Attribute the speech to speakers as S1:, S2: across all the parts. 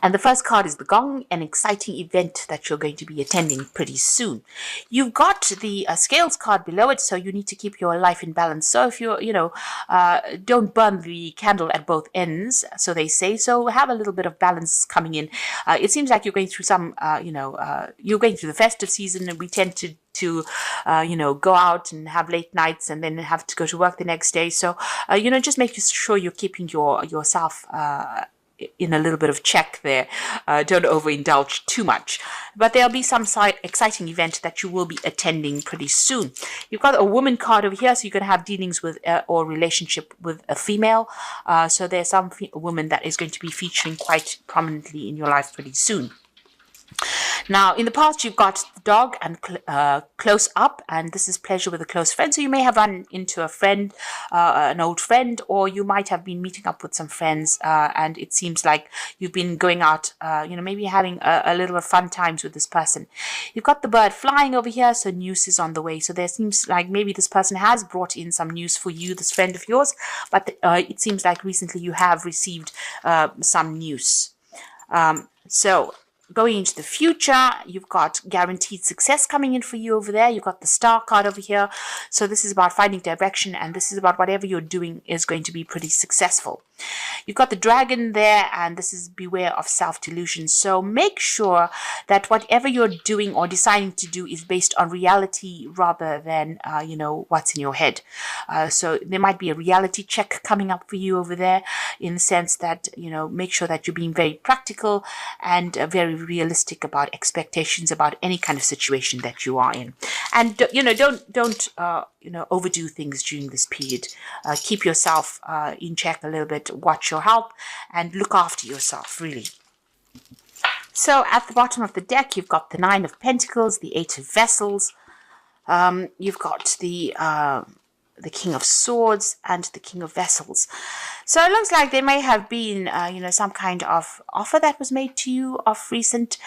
S1: And the first card is the gong, an exciting event that you're going to be attending pretty soon. You've got the scales card below it, so you need to keep your life in balance. So if you're, don't burn the candle at both ends, so they say. So have a little bit of balance coming in. It seems like you're going through some, you're going through the festive season, and we tend to go out and have late nights and then have to go to work the next day. So, just make sure you're keeping yourself in a little bit of check there. Don't overindulge too much. But there'll be some exciting event that you will be attending pretty soon. You've got a woman card over here, so you're going to have dealings with or relationship with a female. So there's some woman that is going to be featuring quite prominently in your life pretty soon. Now, in the past, you've got the dog and close up, and this is pleasure with a close friend. So you may have run into a friend, an old friend, or you might have been meeting up with some friends, and it seems like you've been going out, maybe having a little fun times with this person. You've got the bird flying over here, so news is on the way. So there seems like maybe this person has brought in some news for you, this friend of yours, but it seems like recently you have received some news. Going into the future, you've got guaranteed success coming in for you over there. You've got the star card over here. So this is about finding direction, and this is about whatever you're doing is going to be pretty successful. You've got the dragon there, and this is beware of self-delusion. So make sure that whatever you're doing or deciding to do is based on reality rather than, what's in your head. So there might be a reality check coming up for you over there, in the sense that, make sure that you're being very practical and very realistic about expectations about any kind of situation that you are in. And, don't overdo things during this period. Keep yourself in check a little bit, watch your health, and look after yourself, really. So at the bottom of the deck, you've got the 9 of Pentacles, the 8 of Vessels. You've got the King of Swords and the King of Vessels. So it looks like there may have been, some kind of offer that was made to you of recent.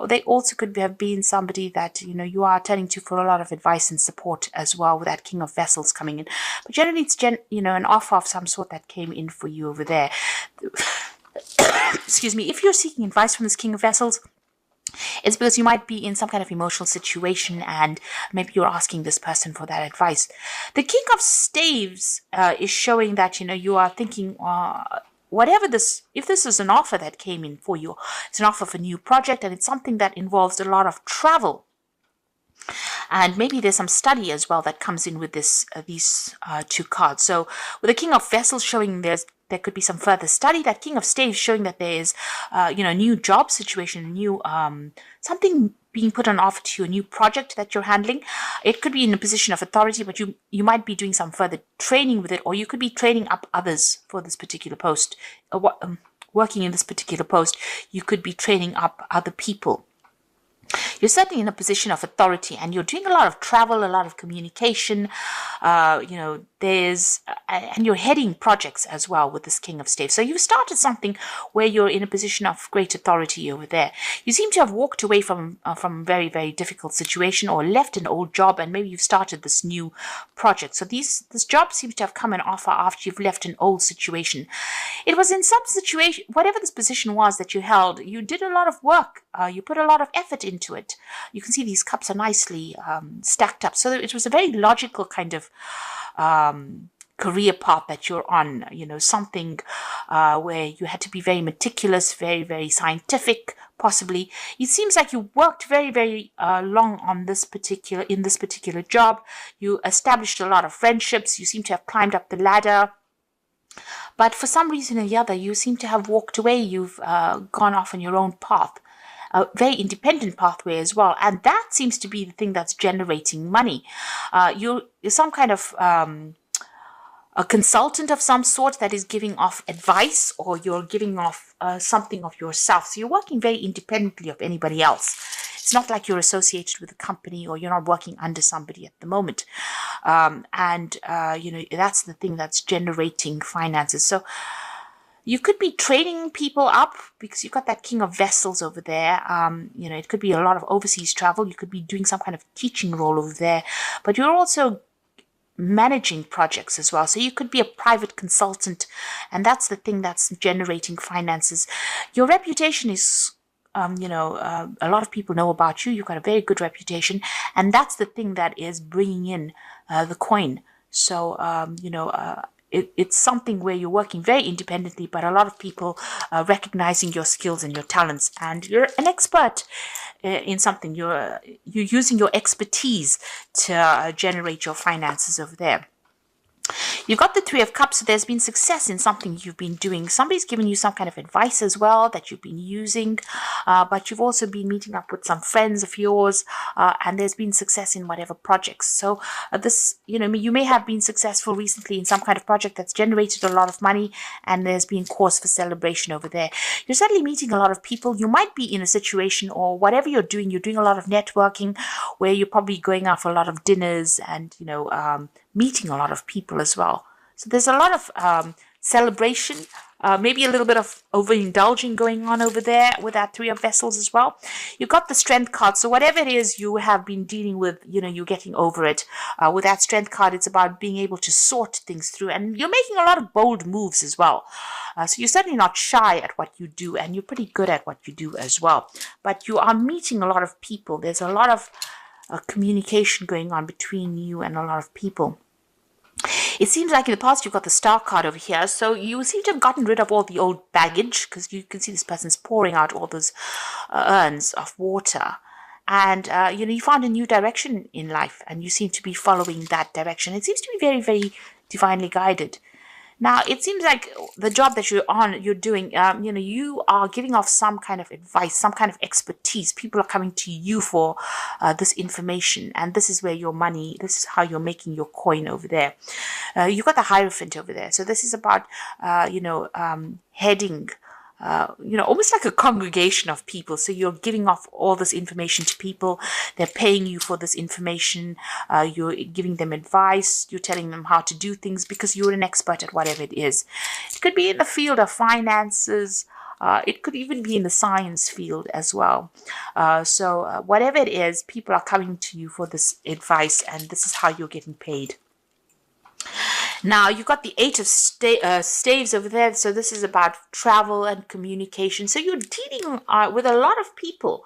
S1: They also could have been somebody that, you are turning to for a lot of advice and support as well, with that King of Vessels coming in. But generally it's, an offer of some sort that came in for you over there. Excuse me. If you're seeking advice from this King of Vessels, it's because you might be in some kind of emotional situation, and maybe you're asking this person for that advice. The King of Staves is showing that, you are thinking, if this is an offer that came in for you, it's an offer for a new project, and it's something that involves a lot of travel. And maybe there's some study as well that comes in with these 2 cards. So with the King of Vessels showing there could be some further study, that King of Staves showing that there is, a new job situation, a new something being put on offer to you, a new project that you're handling. It could be in a position of authority, but you might be doing some further training with it, or you could be training up others for this particular post. Working in this particular post, you could be training up other people. You're certainly in a position of authority, and you're doing a lot of travel, a lot of communication, and you're heading projects as well with this King of Staves. So you've started something where you're in a position of great authority over there. You seem to have walked away from a very, very difficult situation, or left an old job, and maybe you've started this new project. So this job seems to have come an offer after you've left an old situation. It was in some situation, whatever this position was that you held, you did a lot of work. You put a lot of effort into it. You can see these cups are nicely stacked up. So it was a very logical kind of career path that you're on, something where you had to be very meticulous, very, very scientific, possibly. It seems like you worked very, very long on this particular job. You established a lot of friendships. You seem to have climbed up the ladder. But for some reason or the other, you seem to have walked away. You've gone off on your own path. A very independent pathway as well. And that seems to be the thing that's generating money. You're some kind of a consultant of some sort that is giving off advice, or you're giving off something of yourself. So you're working very independently of anybody else. It's not like you're associated with a company, or you're not working under somebody at the moment. That's the thing that's generating finances. So you could be training people up, because you've got that King of Vessels over there. It could be a lot of overseas travel. You could be doing some kind of teaching role over there. But you're also managing projects as well. So you could be a private consultant, and that's the thing that's generating finances. Your reputation is a lot of people know about you. You've got a very good reputation, and that's the thing that is bringing in the coin. So, it's something where you're working very independently, but a lot of people are recognizing your skills and your talents, and you're an expert in something. You're using your expertise to generate your finances over there. You've got the Three of Cups, so there's been success in something you've been doing. Somebody's given you some kind of advice as well that you've been using, but you've also been meeting up with some friends of yours, and there's been success in whatever projects. So you may have been successful recently in some kind of project that's generated a lot of money, and there's been cause for celebration over there. You're certainly meeting a lot of people. You might be in a situation, or whatever you're doing a lot of networking, where you're probably going out for a lot of dinners and, meeting a lot of people as well. So there's a lot of celebration, maybe a little bit of overindulging going on over there with that Three of Vessels as well. You've got the Strength card. So whatever it is you have been dealing with, you're getting over it. With that Strength card, it's about being able to sort things through. And you're making a lot of bold moves as well. So you're certainly not shy at what you do, and you're pretty good at what you do as well. But you are meeting a lot of people. There's a lot of communication going on between you and a lot of people. It seems like in the past you've got the Star card over here, so you seem to have gotten rid of all the old baggage, because you can see this person's pouring out all those urns of water. And, you found a new direction in life, and you seem to be following that direction. It seems to be very, very divinely guided. Now, it seems like the job that you're doing, you are giving off some kind of advice, some kind of expertise. People are coming to you for this information, and this is where this is how you're making your coin over there. You've got the Hierophant over there. So this is about, heading, almost like a congregation of people. So you're giving off all this information to people. They're paying you for this information. You're giving them advice. You're telling them how to do things because you're an expert at whatever it is. It could be in the field of finances. It could even be in the science field as well. So whatever it is, people are coming to you for this advice, and this is how you're getting paid. Now, you've got the Eight of Staves over there. So this is about travel and communication. So you're dealing with a lot of people.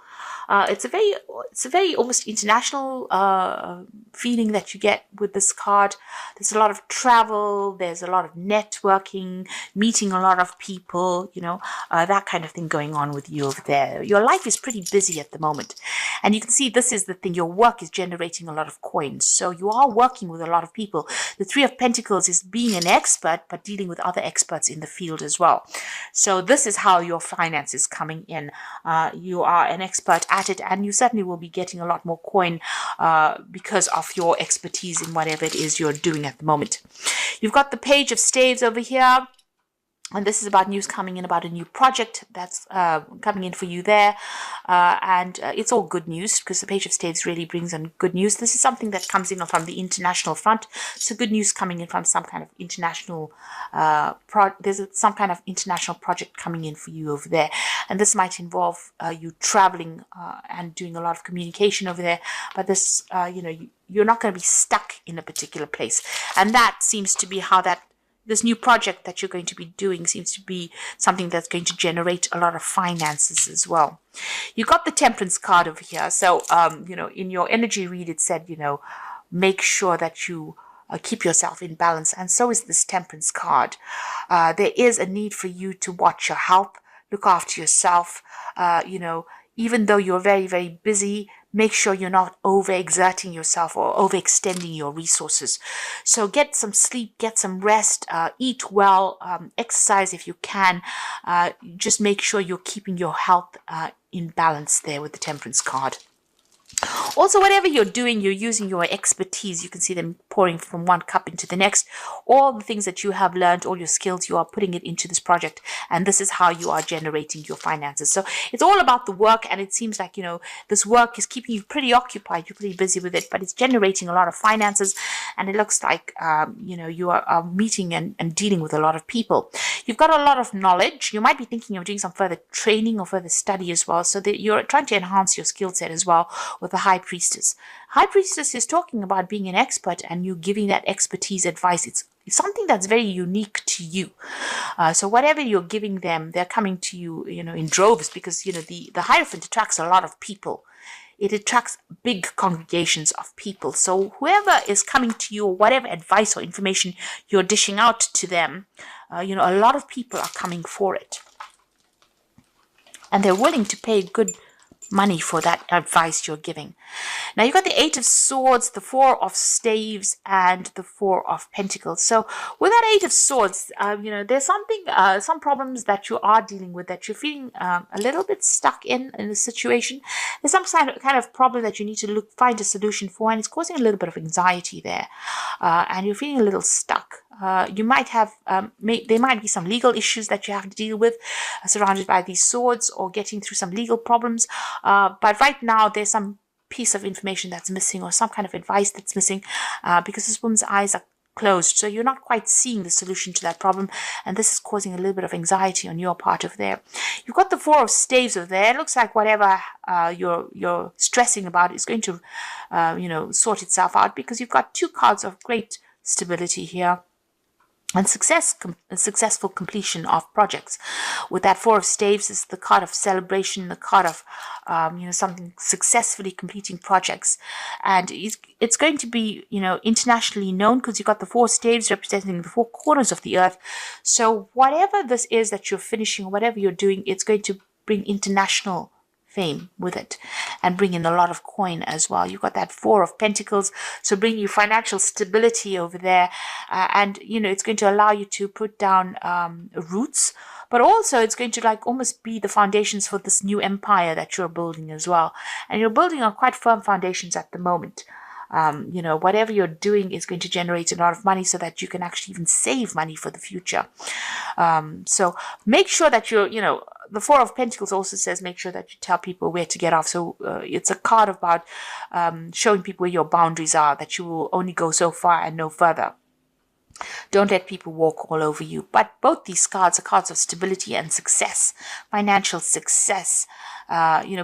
S1: It's a very almost international feeling that you get with this card. There's a lot of travel. There's a lot of networking, meeting a lot of people, that kind of thing going on with you over there. Your life is pretty busy at the moment. And you can see this is the thing. Your work is generating a lot of coins. So you are working with a lot of people. The Three of Pentacles is being an expert, but dealing with other experts in the field as well. So this is how your finance is coming in. You are an expert at it, and you certainly will be getting a lot more coin because of your expertise in whatever it is you're doing at the moment. You've got the Page of Staves over here. And this is about news coming in about a new project that's coming in for you there. And it's all good news, because the Page of Staves really brings in good news. This is something that comes in from the international front. So good news coming in from some kind of international, there's some kind of international project coming in for you over there. And this might involve you traveling and doing a lot of communication over there. But this, you're not going to be stuck in a particular place. And that seems to be how this new project that you're going to be doing seems to be something that's going to generate a lot of finances as well. You got the Temperance card over here. So, in your energy read, it said, make sure that you keep yourself in balance. And so is this Temperance card. There is a need for you to watch your health, look after yourself. Even though you're very, very busy, make sure you're not overexerting yourself or overextending your resources. So get some sleep, get some rest, eat well, exercise if you can. Just make sure you're keeping your health in balance there with the Temperance card. Also, whatever you're doing, you're using your expertise. You can see them pouring from one cup into the next. All the things that you have learned, all your skills, you are putting it into this project. And this is how you are generating your finances. So it's all about the work. And it seems like, this work is keeping you pretty occupied. You're pretty busy with it, but it's generating a lot of finances. And it looks like, you are meeting and dealing with a lot of people. You've got a lot of knowledge. You might be thinking of doing some further training or further study as well. So that you're trying to enhance your skill set as well with the High Priestess. High Priestess is talking about being an expert and you giving that expertise advice. It's something that's very unique to you. So whatever you're giving them, they're coming to you, in droves, because, the Hierophant attracts a lot of people. It attracts big congregations of people. So whoever is coming to you, or whatever advice or information you're dishing out to them, a lot of people are coming for it. And they're willing to pay good money for that advice you're giving. Now you've got the 8 of Swords, the 4 of Staves, and the 4 of Pentacles. So with that 8 of Swords, there's some problems that you are dealing with, that you're feeling a little bit stuck in a situation. There's some kind of problem that you need to find a solution for, and it's causing a little bit of anxiety there, and you're feeling a little stuck. You might have, there might be some legal issues that you have to deal with, surrounded by these swords, or getting through some legal problems. But right now, there's some piece of information that's missing, or some kind of advice that's missing, because this woman's eyes are closed. So you're not quite seeing the solution to that problem, and this is causing a little bit of anxiety on your part over there. You've got the 4 of Staves over there. It looks like whatever you're stressing about is going to, sort itself out, because you've got 2 cards of great stability here. And successful completion of projects. With that 4 of Staves is the card of celebration, the card of something successfully completing projects, and it's going to be internationally known, because you've got the 4 staves representing the 4 corners of the earth. So whatever this is that you're finishing, or whatever you're doing, it's going to bring international fame with it, and bring in a lot of coin as well. You've got that 4 of Pentacles, so bring you financial stability over there, and it's going to allow you to put down roots, but also it's going to almost be the foundations for this new empire that you're building as well. And you're building on quite firm foundations at the moment. Whatever you're doing is going to generate a lot of money, so that you can actually even save money for the future. So make sure that the 4 of Pentacles also says make sure that you tell people where to get off. So it's a card about showing people where your boundaries are, that you will only go so far and no further. Don't let people walk all over you. But both these cards are cards of stability and success, financial success.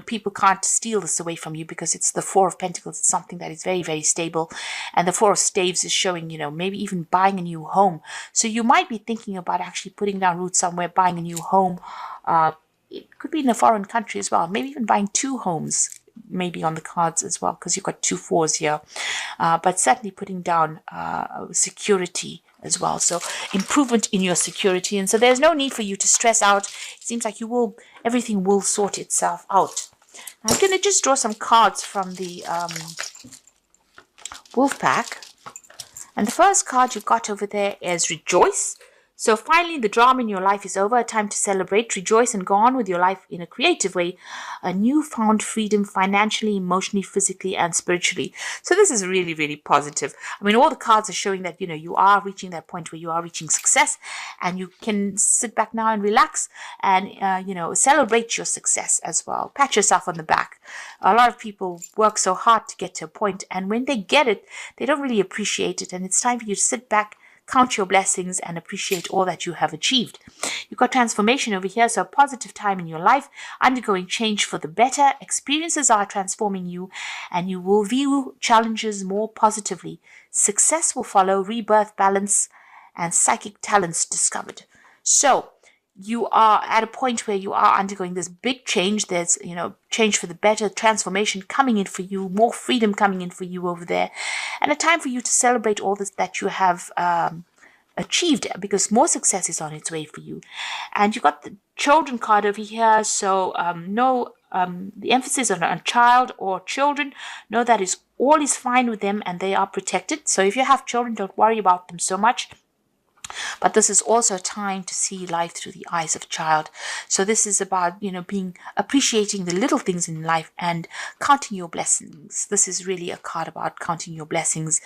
S1: People can't steal this away from you, because it's the 4 of Pentacles. It's something that is very, very stable. And the 4 of Staves is showing, maybe even buying a new home. So you might be thinking about actually putting down roots somewhere, buying a new home. It could be in a foreign country as well. Maybe even buying 2 homes, maybe on the cards as well, because you've got 2 4s here. But certainly putting down security as well. So improvement in your security. And so there's no need for you to stress out. It seems like everything will sort itself out. I'm going to just draw some cards from the Wolf Pack. And the first card you've got over there is Rejoice. So finally, the drama in your life is over. Time to celebrate, rejoice, and go on with your life in a creative way. A newfound freedom financially, emotionally, physically, and spiritually. So this is really, really positive. I mean, all the cards are showing that, you are reaching that point where you are reaching success, and you can sit back now and relax and, celebrate your success as well. Pat yourself on the back. A lot of people work so hard to get to a point, and when they get it, they don't really appreciate it. And it's time for you to sit back, count your blessings, and appreciate all that you have achieved. You've got transformation over here, so a positive time in your life, undergoing change for the better. Experiences are transforming you, and you will view challenges more positively. Success will follow, rebirth, balance, and psychic talents discovered. So you are at a point where you are undergoing this big change. There's, change for the better, transformation coming in for you, more freedom coming in for you over there, and a time for you to celebrate all this that you have achieved, because more success is on its way for you. And you got the children card over here, so the emphasis on child or children. Know that all is fine with them, and they are protected. So if you have children, don't worry about them so much. But this is also a time to see life through the eyes of a child. So this is about, appreciating the little things in life and counting your blessings. This is really a card about counting your blessings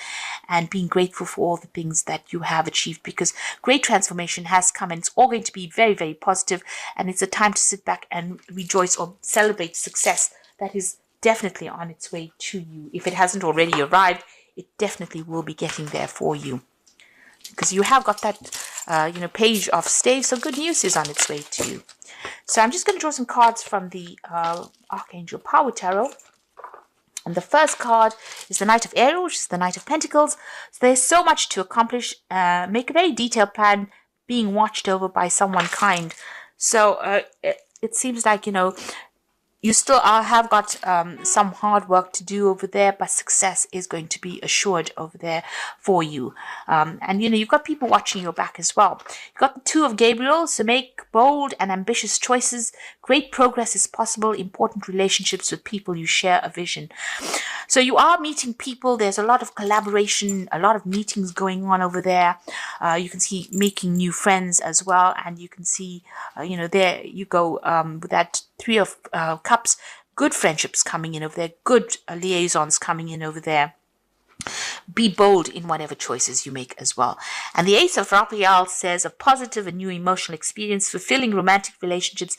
S1: and being grateful for all the things that you have achieved, because great transformation has come, and it's all going to be very, very positive. And it's a time to sit back and rejoice or celebrate success that is definitely on its way to you. If it hasn't already arrived, it definitely will be getting there for you, because you have got that, page of staves, so good news is on its way to you. So I'm just going to draw some cards from the Archangel Power Tarot. And the first card is the Knight of Ariel, which is the Knight of Pentacles. So there's so much to accomplish. Make a very detailed plan, being watched over by someone kind. So it seems like, you still have got some hard work to do over there, but success is going to be assured over there for you. And you've got people watching your back as well. You've got the Two of Gabriel, so make bold and ambitious choices. Great progress is possible. Important relationships with people you share a vision. So you are meeting people. There's a lot of collaboration, a lot of meetings going on over there. You can see making new friends as well. And you can see, there you go with that Three of Cups, good friendships coming in over there, good liaisons coming in over there. Be bold in whatever choices you make as well. And the Ace of Raphael says a positive and new emotional experience, fulfilling romantic relationships,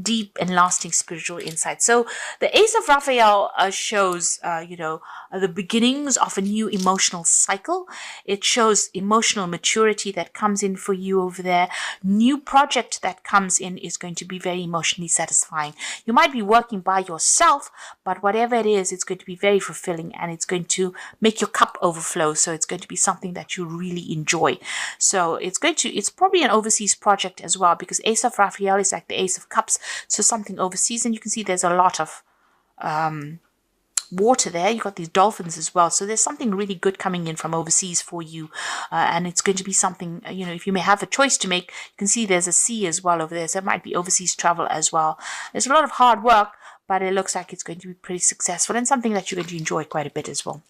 S1: deep and lasting spiritual insight. So the Ace of Raphael shows, the beginnings of a new emotional cycle. It shows emotional maturity that comes in for you over there. New project that comes in is going to be very emotionally satisfying. You might be working by yourself, but whatever it is, it's going to be very fulfilling, and it's going to make your cup overflow. So it's going to be something that you really enjoy. So it's probably an overseas project as well, because Ace of Raphael is like the Ace of Cups, so something overseas. And you can see there's a lot of water there. You've got these dolphins as well, so there's something really good coming in from overseas for you, and it's going to be something, if you may have a choice to make, you can see there's a sea as well over there, so it might be overseas travel as well. There's a lot of hard work, but it looks like it's going to be pretty successful and something that you're going to enjoy quite a bit as well.